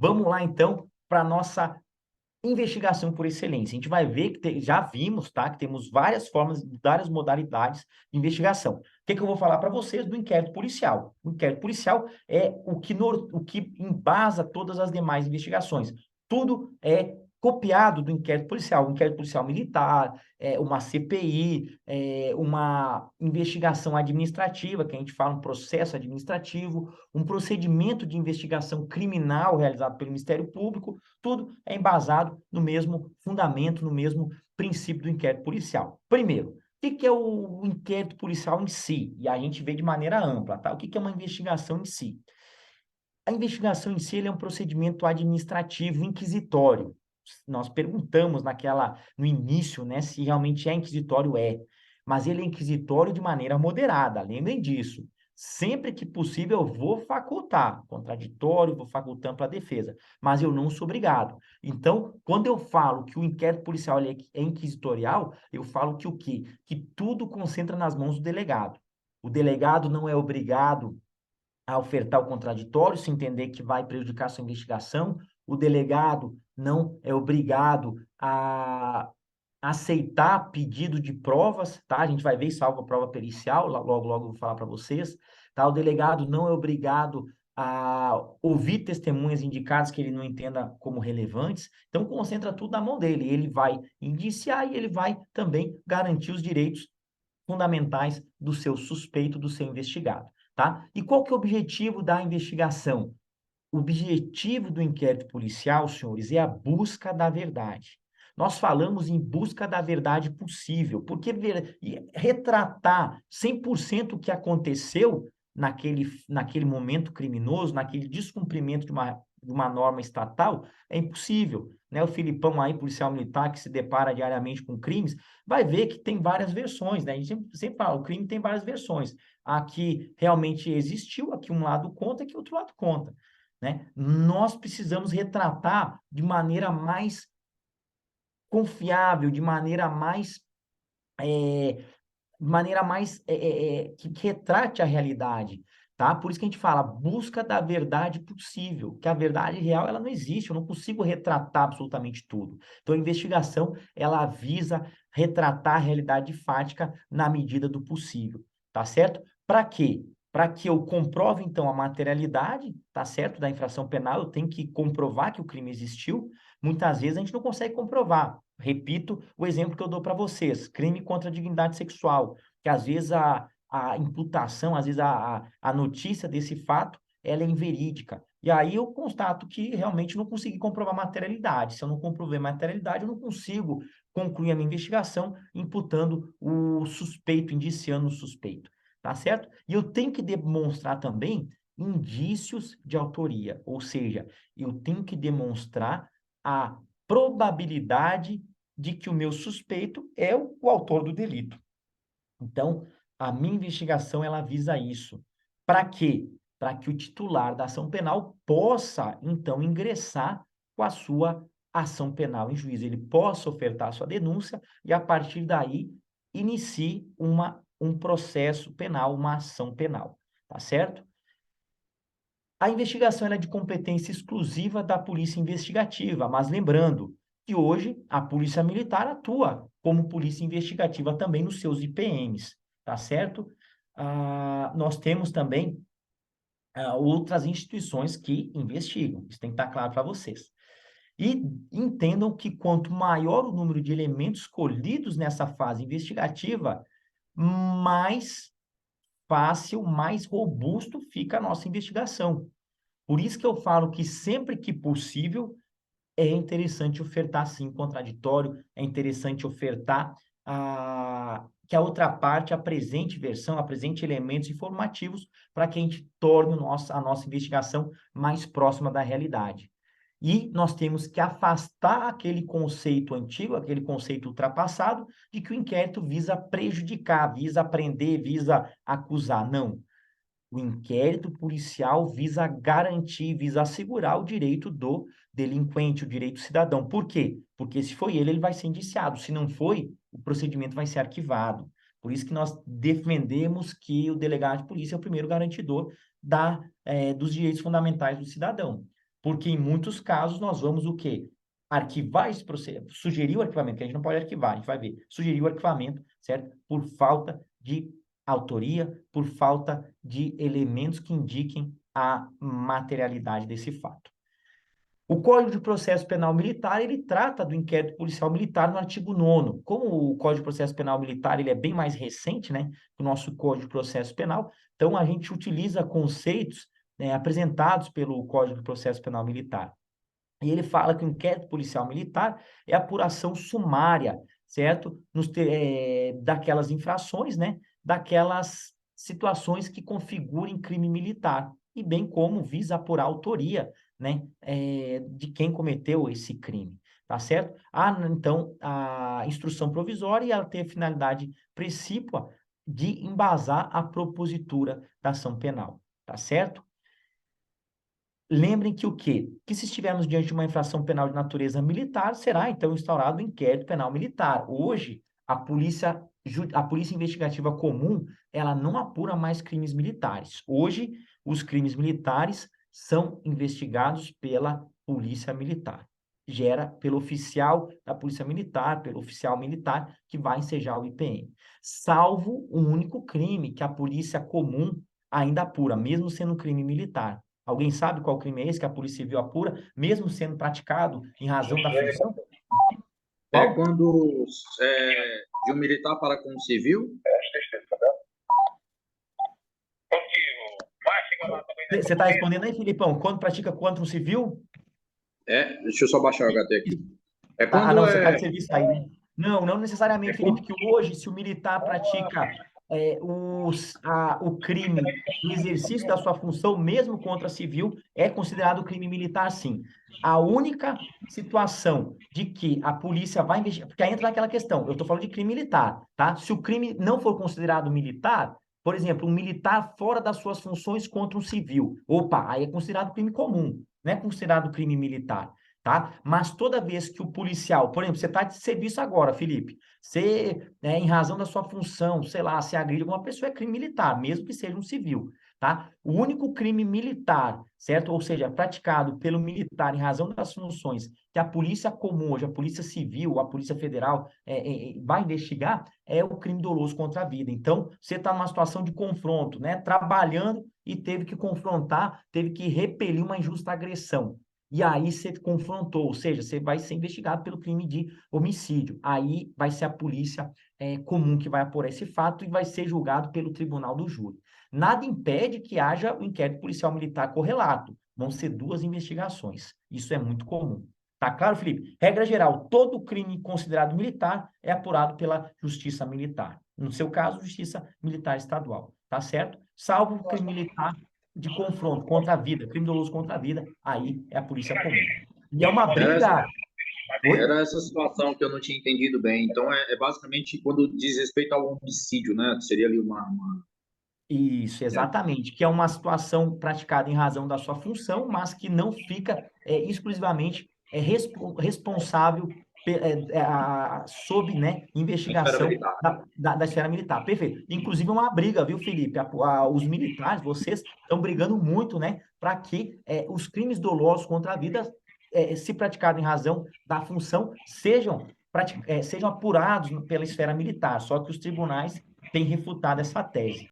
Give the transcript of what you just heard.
Vamos lá, então, para a nossa investigação por excelência. A gente vai ver que já vimos, tá? Que temos várias formas, várias modalidades de investigação. O que que eu vou falar para vocês do inquérito policial? O inquérito policial é o que embasa todas as demais investigações. Tudo é copiado do inquérito policial. O inquérito policial militar, uma CPI, uma investigação administrativa, que a gente fala um processo administrativo, um procedimento de investigação criminal realizado pelo Ministério Público, tudo é embasado no mesmo fundamento, no mesmo princípio do inquérito policial. Primeiro, o que é o inquérito policial em si? E a gente vê de maneira ampla, tá? O que é uma investigação em si? A investigação em si é um procedimento administrativo inquisitório. Nós perguntamos no início, né, se realmente é inquisitório, mas ele é inquisitório de maneira moderada, lembrem disso. Sempre que possível eu vou facultar contraditório, vou facultar ampla defesa, mas eu não sou obrigado. Então, quando eu falo que o inquérito policial é inquisitorial, eu falo que o quê? Que tudo concentra nas mãos do delegado. O delegado não é obrigado a ofertar o contraditório, se entender que vai prejudicar a sua investigação. O delegado não é obrigado a aceitar pedido de provas, tá? A gente vai ver isso, salvo a prova pericial, logo, logo eu vou falar para vocês, tá? O delegado não é obrigado a ouvir testemunhas indicadas que ele não entenda como relevantes, então concentra tudo na mão dele, ele vai indiciar e ele vai também garantir os direitos fundamentais do seu suspeito, do seu investigado, tá? E qual que é o objetivo da investigação? O objetivo do inquérito policial, senhores, é a busca da verdade. Nós falamos em busca da verdade possível, porque retratar 100% o que aconteceu naquele momento criminoso, naquele descumprimento de uma norma estatal, é impossível. Né? O Filipão aí, policial militar, que se depara diariamente com crimes, vai ver que tem várias versões, né? A gente sempre fala, o crime tem várias versões. Aqui realmente existiu, aqui um lado conta, aqui outro lado conta. Né? Nós precisamos retratar de maneira mais confiável, que retrate a realidade, tá? Por isso que a gente fala, busca da verdade possível, que a verdade real, ela não existe, eu não consigo retratar absolutamente tudo. Então, a investigação, ela visa retratar a realidade fática na medida do possível, tá certo? Para quê? Para que eu comprove, então, a materialidade, tá certo, da infração penal, eu tenho que comprovar que o crime existiu. Muitas vezes a gente não consegue comprovar. Repito o exemplo que eu dou para vocês: crime contra a dignidade sexual, que às vezes a imputação, às vezes a notícia desse fato, ela é inverídica. E aí eu constato que realmente não consegui comprovar materialidade. Se eu não comprovei materialidade, eu não consigo concluir a minha investigação imputando o suspeito, indiciando o suspeito. Tá certo? E eu tenho que demonstrar também indícios de autoria, ou seja, eu tenho que demonstrar a probabilidade de que o meu suspeito é o autor do delito. Então, a minha investigação, ela visa isso. Para quê? Para que o titular da ação penal possa, então, ingressar com a sua ação penal em juízo. Ele possa ofertar a sua denúncia e, a partir daí, inicie um processo penal, uma ação penal. Tá certo? A investigação é de competência exclusiva da Polícia Investigativa, mas lembrando que hoje a Polícia Militar atua como Polícia Investigativa também nos seus IPMs, tá certo? Nós temos também outras instituições que investigam, isso tem que estar claro para vocês. E entendam que quanto maior o número de elementos colhidos nessa fase investigativa, mais fácil, mais robusto fica a nossa investigação. Por isso que eu falo que sempre que possível é interessante ofertar sim contraditório, é interessante ofertar que a outra parte apresente versão, apresente elementos informativos para que a gente torne a nossa investigação mais próxima da realidade. E nós temos que afastar aquele conceito antigo, aquele conceito ultrapassado, de que o inquérito visa prejudicar, visa prender, visa acusar. Não. O inquérito policial visa garantir, visa assegurar o direito do delinquente, o direito do cidadão. Por quê? Porque se foi ele vai ser indiciado. Se não foi, o procedimento vai ser arquivado. Por isso que nós defendemos que o delegado de polícia é o primeiro garantidor dos direitos fundamentais do cidadão. Porque em muitos casos nós vamos o quê? Arquivar esse processo, sugerir o arquivamento, que a gente não pode arquivar, a gente vai ver, sugerir o arquivamento, certo? Por falta de autoria, por falta de elementos que indiquem a materialidade desse fato. O Código de Processo Penal Militar, ele trata do inquérito policial militar no artigo 9º. Como o Código de Processo Penal Militar, ele é bem mais recente, né, que o nosso Código de Processo Penal, então a gente utiliza conceitos, né, apresentados pelo Código de Processo Penal Militar. E ele fala que o inquérito policial militar é a apuração sumária, certo? Daquelas infrações, né? Daquelas situações que configurem crime militar, e bem como visa apurar a autoria, né? De quem cometeu esse crime, tá certo? Então, a instrução provisória, ela tem a finalidade precípua de embasar a propositura da ação penal, tá certo? Lembrem que o quê? Que se estivermos diante de uma infração penal de natureza militar, será então instaurado o inquérito penal militar. Hoje, a polícia investigativa comum, ela não apura mais crimes militares. Hoje, os crimes militares são investigados pela polícia militar. Gera pelo oficial da polícia militar, pelo oficial militar que vai ensejar o IPM. Salvo um único crime que a polícia comum ainda apura, mesmo sendo um crime militar. Alguém sabe qual crime é esse que a Polícia Civil apura, mesmo sendo praticado em razão da função? É Qual? quando de um militar para com um civil. Você está respondendo aí, Filipão? Quando pratica contra um civil? Deixa eu só baixar o HT aqui. É Ah, quando não, você está é, de serviço aí, né? Não, não é necessariamente, Felipe, quando, que hoje, se o militar pratica o crime no exercício da sua função, mesmo contra civil, é considerado crime militar, sim. A única situação de que a polícia vai investigar, porque aí entra naquela questão, eu estou falando de crime militar, tá? Se o crime não for considerado militar, por exemplo, um militar fora das suas funções contra um civil, opa, aí é considerado crime comum, não é considerado crime militar, tá? Mas toda vez que o policial, por exemplo, você está de serviço agora, Felipe, você, né, em razão da sua função, sei lá, se agride alguma pessoa, é crime militar, mesmo que seja um civil, tá? O único crime militar, certo? Ou seja, praticado pelo militar em razão das funções que a polícia comum, hoje a polícia civil, a polícia federal vai investigar, é o crime doloso contra a vida. Então, você está numa situação de confronto, né? Trabalhando e teve que confrontar, teve que repelir uma injusta agressão. E aí você confrontou, ou seja, você vai ser investigado pelo crime de homicídio. Aí vai ser a polícia comum que vai apurar esse fato e vai ser julgado pelo tribunal do júri. Nada impede que haja o inquérito policial militar correlato. Vão ser duas investigações. Isso é muito comum. Tá claro, Felipe? Regra geral, todo crime considerado militar é apurado pela Justiça Militar. No seu caso, Justiça Militar Estadual. Tá certo? Salvo o crime militar de confronto contra a vida, crime doloso contra a vida, aí é a polícia comum. E é uma era, briga. Oi? era essa situação que eu não tinha entendido bem. Então, é basicamente quando diz respeito ao homicídio, né? Seria ali Isso, é, exatamente, que é uma situação praticada em razão da sua função, mas que não fica exclusivamente responsável sob, né, na esfera investigação militar. da esfera militar. Perfeito. Inclusive é uma briga, viu, Felipe? Os militares, vocês estão brigando muito, né, para que os crimes dolosos contra a vida, se praticados em razão da função, sejam apurados pela esfera militar. Só que os tribunais têm refutado essa tese.